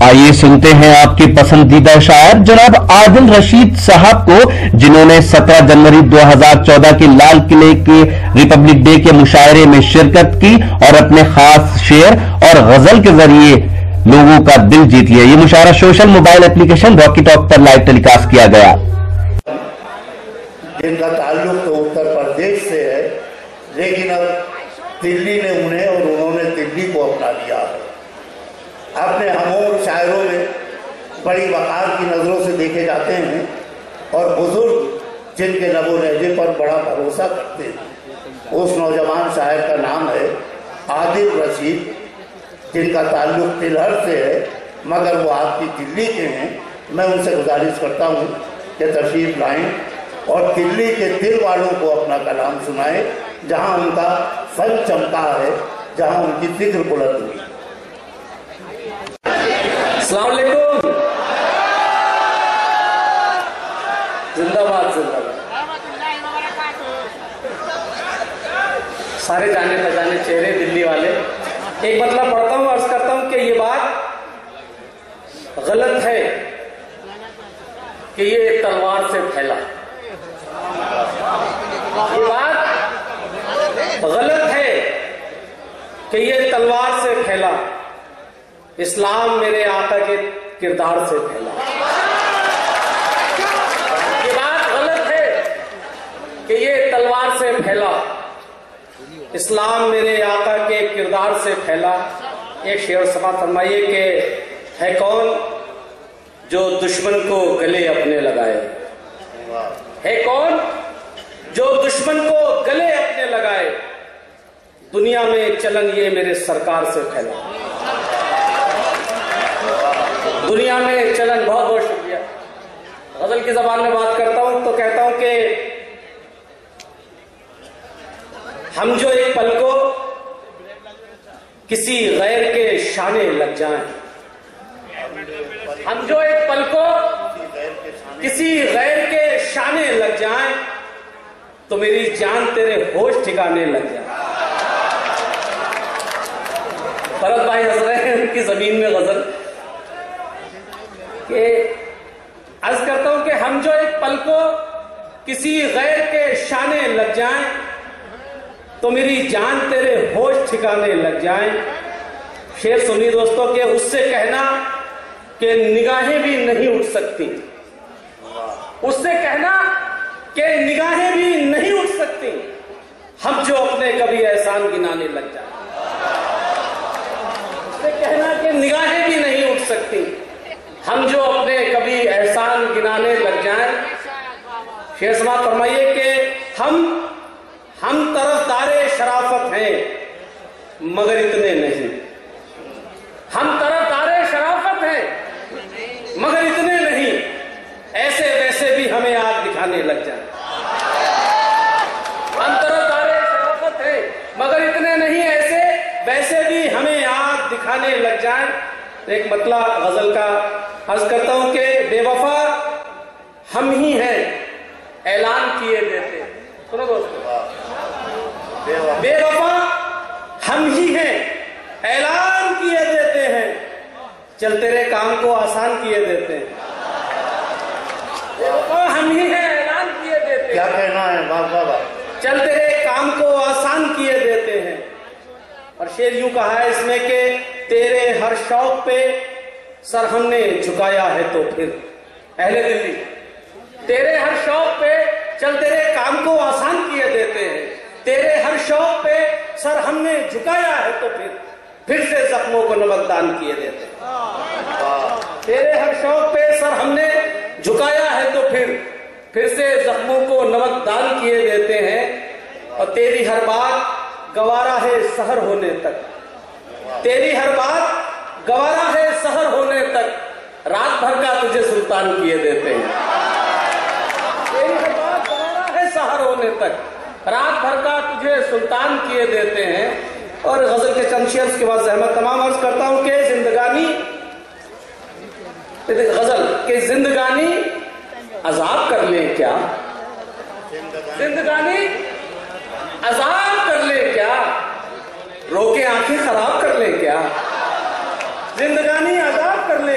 आइए सुनते हैं आपके पसंदीदा शायर जनाब आदिल रशीद साहब को, जिन्होंने 17 जनवरी 2014 के लाल किले के रिपब्लिक डे के मुशायरे में शिरकत की और अपने खास शेर और गजल के जरिए लोगों का दिल जीत लिया। यह मुशायरा social mobile application Rocky Talk पर लाइव टेलीकास्ट किया गया। जिनका ताल्लुक तो उत्तर प्रदेश से है, लेकिन अब दिल्ली ने उन्हें और उन्होंने दिल्ली को अपना लिया है। अपने हमूर शायरों में बड़ी वक़ार की नज़रों से देखे जाते हैं और बुजुर्ग जिनके लबो लहजे पर बड़ा भरोसा करते हैं। उस नौजवान शायर का नाम है आदिल रशीद, जिनका ताल्लुक तिलहर से है, मगर वो आपकी दिल्ली के हैं। मैं उनसे गुजारिश करता हूँ कि तशरीफ़ लाएँ और दिल्ली के दिल वालों को अपना कलाम सुनाएं, जहाँ उनका फन चमका है, जहाँ उनकी जिक्र बुलंद हुई। अस्सलाम वालेकुम, जिंदाबाद जिंदाबाद। सारे जाने पहचाने चेहरे दिल्ली वाले, एक मतलब पढ़ता हूँ, अर्ज करता हूँ कि ये बात गलत है कि ये तलवार से फैला। ये बात गलत है कि ये तलवार से फैला, इस्लाम मेरे आका के किरदार से फैला। ये बात गलत है कि ये तलवार से फैला, इस्लाम मेरे आका के किरदार से फैला। एक शेर समाप्त फरमाइए कि है कौन जो दुश्मन को गले अपने लगाए, है कौन जो दुश्मन को गले अपने लगाए, दुनिया में चलन ये मेरे सरकार से फैला। दुनिया में चलन, बहुत बहुत शुक्रिया। गजल की जबान में बात करता हूं तो कहता हूं कि हम जो एक पल को किसी गैर के शाने लग जाएं, हम जो एक पल को किसी गैर के शाने लग जाएं, तो मेरी जान तेरे होश ठिकाने लग जाए। फरत भाई हंस रहे हैं उनकी जमीन में गजल के अर्ज करता हूं कि हम जो एक पल को किसी गैर के शाने लग जाएं, तो मेरी जान तेरे होश ठिकाने लग जाएं। शेर सुनी दोस्तों के उससे कहना कि निगाहें भी नहीं उठ सकती, उससे कहना कि निगाहें भी नहीं उठ सकती, हम जो अपने कभी एहसान गिनाने लग जाए। उससे कहना कि निगाहें भी नहीं उठ सकती, हम जो अपने कभी एहसान गिनाने लग जाएं। शेर समाप्त फरमाइए कि हम तरफदारे शराफत हैं मगर इतने नहीं, हम तरफदारे शराफत हैं मगर इतने नहीं, ऐसे वैसे भी हमें आग दिखाने लग जाए। हम तरफदारे शराफत हैं मगर इतने नहीं, ऐसे वैसे भी हमें आग दिखाने लग जाए। एक मतला गजल का अर्ज करता हूं कि बेवफा हम ही हैं ऐलान किए देते। सुनो दोस्तों, बेवफा हम ही हैं ऐलान किए देते हैं, चल तेरे काम को आसान किए देते हैं। बेवफा हम ही हैं ऐलान किए देते हैं, क्या कहना है बाबा, चल तेरे काम को आसान किए देते हैं। और शेर यूं कहा है इसमें कि तेरे हर शौक पे सर हमने झुकाया है तो फिर, अहले दिल्ली तेरे हर शौक पे चल तेरे काम को आसान किए देते हैं, तेरे हर शौक पे सर हमने झुकाया है तो फिर से जख्मों को नमकदान किए देते हैं। तेरे हर शौक पे सर हमने झुकाया है तो फिर से जख्मों को नमकदान किए देते हैं। और तेरी हर बात गवारा है सहर होने तक, तेरी हर बात गवारा है सहर होने तक, रात भर का तुझे सुल्तान किए देते हैं। तेरी हर बात गवारा है सहर होने तक, रात भर का तुझे सुल्तान किए देते हैं। और गजल के चंद शेर के बाद जहमत तमाम अर्ज करता हूं कि जिंदगानी, गजल के जिंदगानी अजाब कर ले क्या, जिंदगानी अजाब कर ले क्या, रोके आंखें खराब कर ले क्या, जिंदगानी अजाब कर ले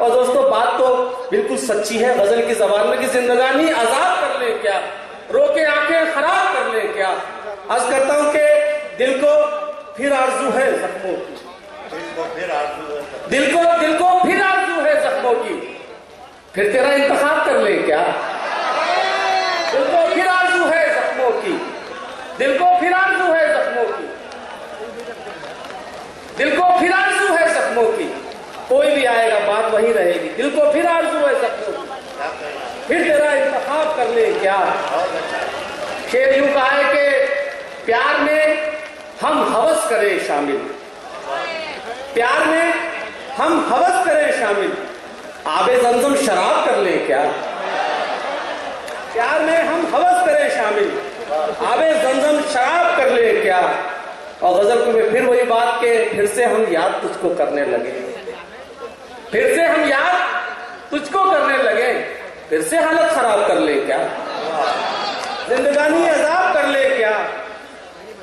और दोस्तों बात तो बिल्कुल सच्ची है गजल की जबान में कि जिंदगानी आजाद कर ले क्या, रोके आंखें खराब कर ले क्या। अर्ज करता हूं कि दिल को फिर आरजू है जख्मों की, दिल को फिर आरजू है जख्मों की, फिर तेरा इंतखाब कर ले क्या। दिल को फिर आरजू है जख्मों की, दिल को फिर आरजू है जख्मों की, दिल को फिर आरजू है जख्मों की। कोई भी आएगा बात वही रहेगी, दिल को फिर आरजू है जख्मों की, फिर तेरा इंतखाब कर ले क्या। शेर यूं कहा है कि प्यार में हम हवस करें शामिल, प्यार में हम हवस करें शामिल, आबे ज़मज़म शराब कर ले क्या। प्यार में हम हवस करें शामिल, आबे ज़मज़म शराब कर ले क्या। और गजल को में फिर वही बात के फिर से हम याद तुझको करने लगे, फिर से हम याद तुझको करने लगे, फिर से हालत खराब कर ले क्या। जिंदगानी अजाब कर ले क्या,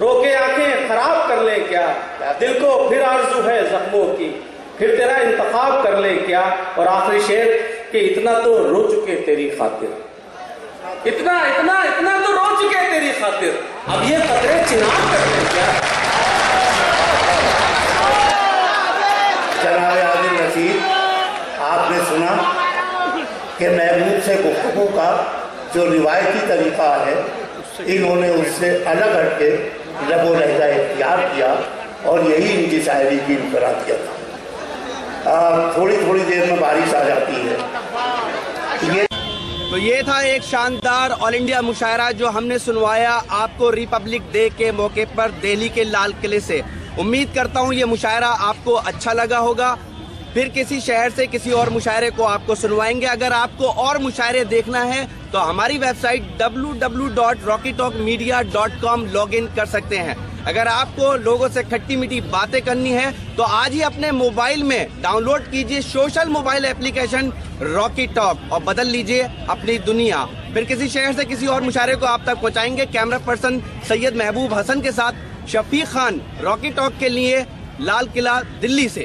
रोके आंखें खराब कर ले क्या। दिल को फिर आरजू है जख्मों की, फिर तेरा इंतखाब कर ले क्या। और आखिरी शेर कि इतना तो रो चुके तेरी खातिर, इतना इतना इतना तो रो चुके तेरी खातिर, अब ये कतरे चिनार कर ले क्या। जनाब आदिल रशीद, आपने सुना कि महबूब से गुफ्तगू का जो रिवायती तरीका है, इन्होंने उससे अलग हटके लबो लहजा इख्तियार किया और यही इनकी शायरी की इनफरादियत था। थोड़ी थोड़ी देर में बारिश आ जाती है। तो ये था एक शानदार ऑल इंडिया मुशायरा जो हमने सुनवाया आपको रिपब्लिक डे के मौके पर दिल्ली के लाल किले से। उम्मीद करता हूँ ये मुशायरा आपको अच्छा लगा होगा। फिर किसी शहर से किसी और मुशायरे को आपको सुनवाएंगे। अगर आपको और मुशायरे देखना है तो हमारी वेबसाइट www.rockytalkmedia.com लॉगिन कर सकते हैं। अगर आपको लोगों से खट्टी मीठी बातें करनी है तो आज ही अपने मोबाइल में डाउनलोड कीजिए social mobile application Rocky talk और बदल लीजिए अपनी दुनिया। फिर किसी शहर से किसी और मुशायरे को आप तक पहुंचाएंगे। कैमरा पर्सन सैयद महबूब हसन के साथ शफीक खान, रॉकी टॉक के लिए, लाल किला, दिल्ली से।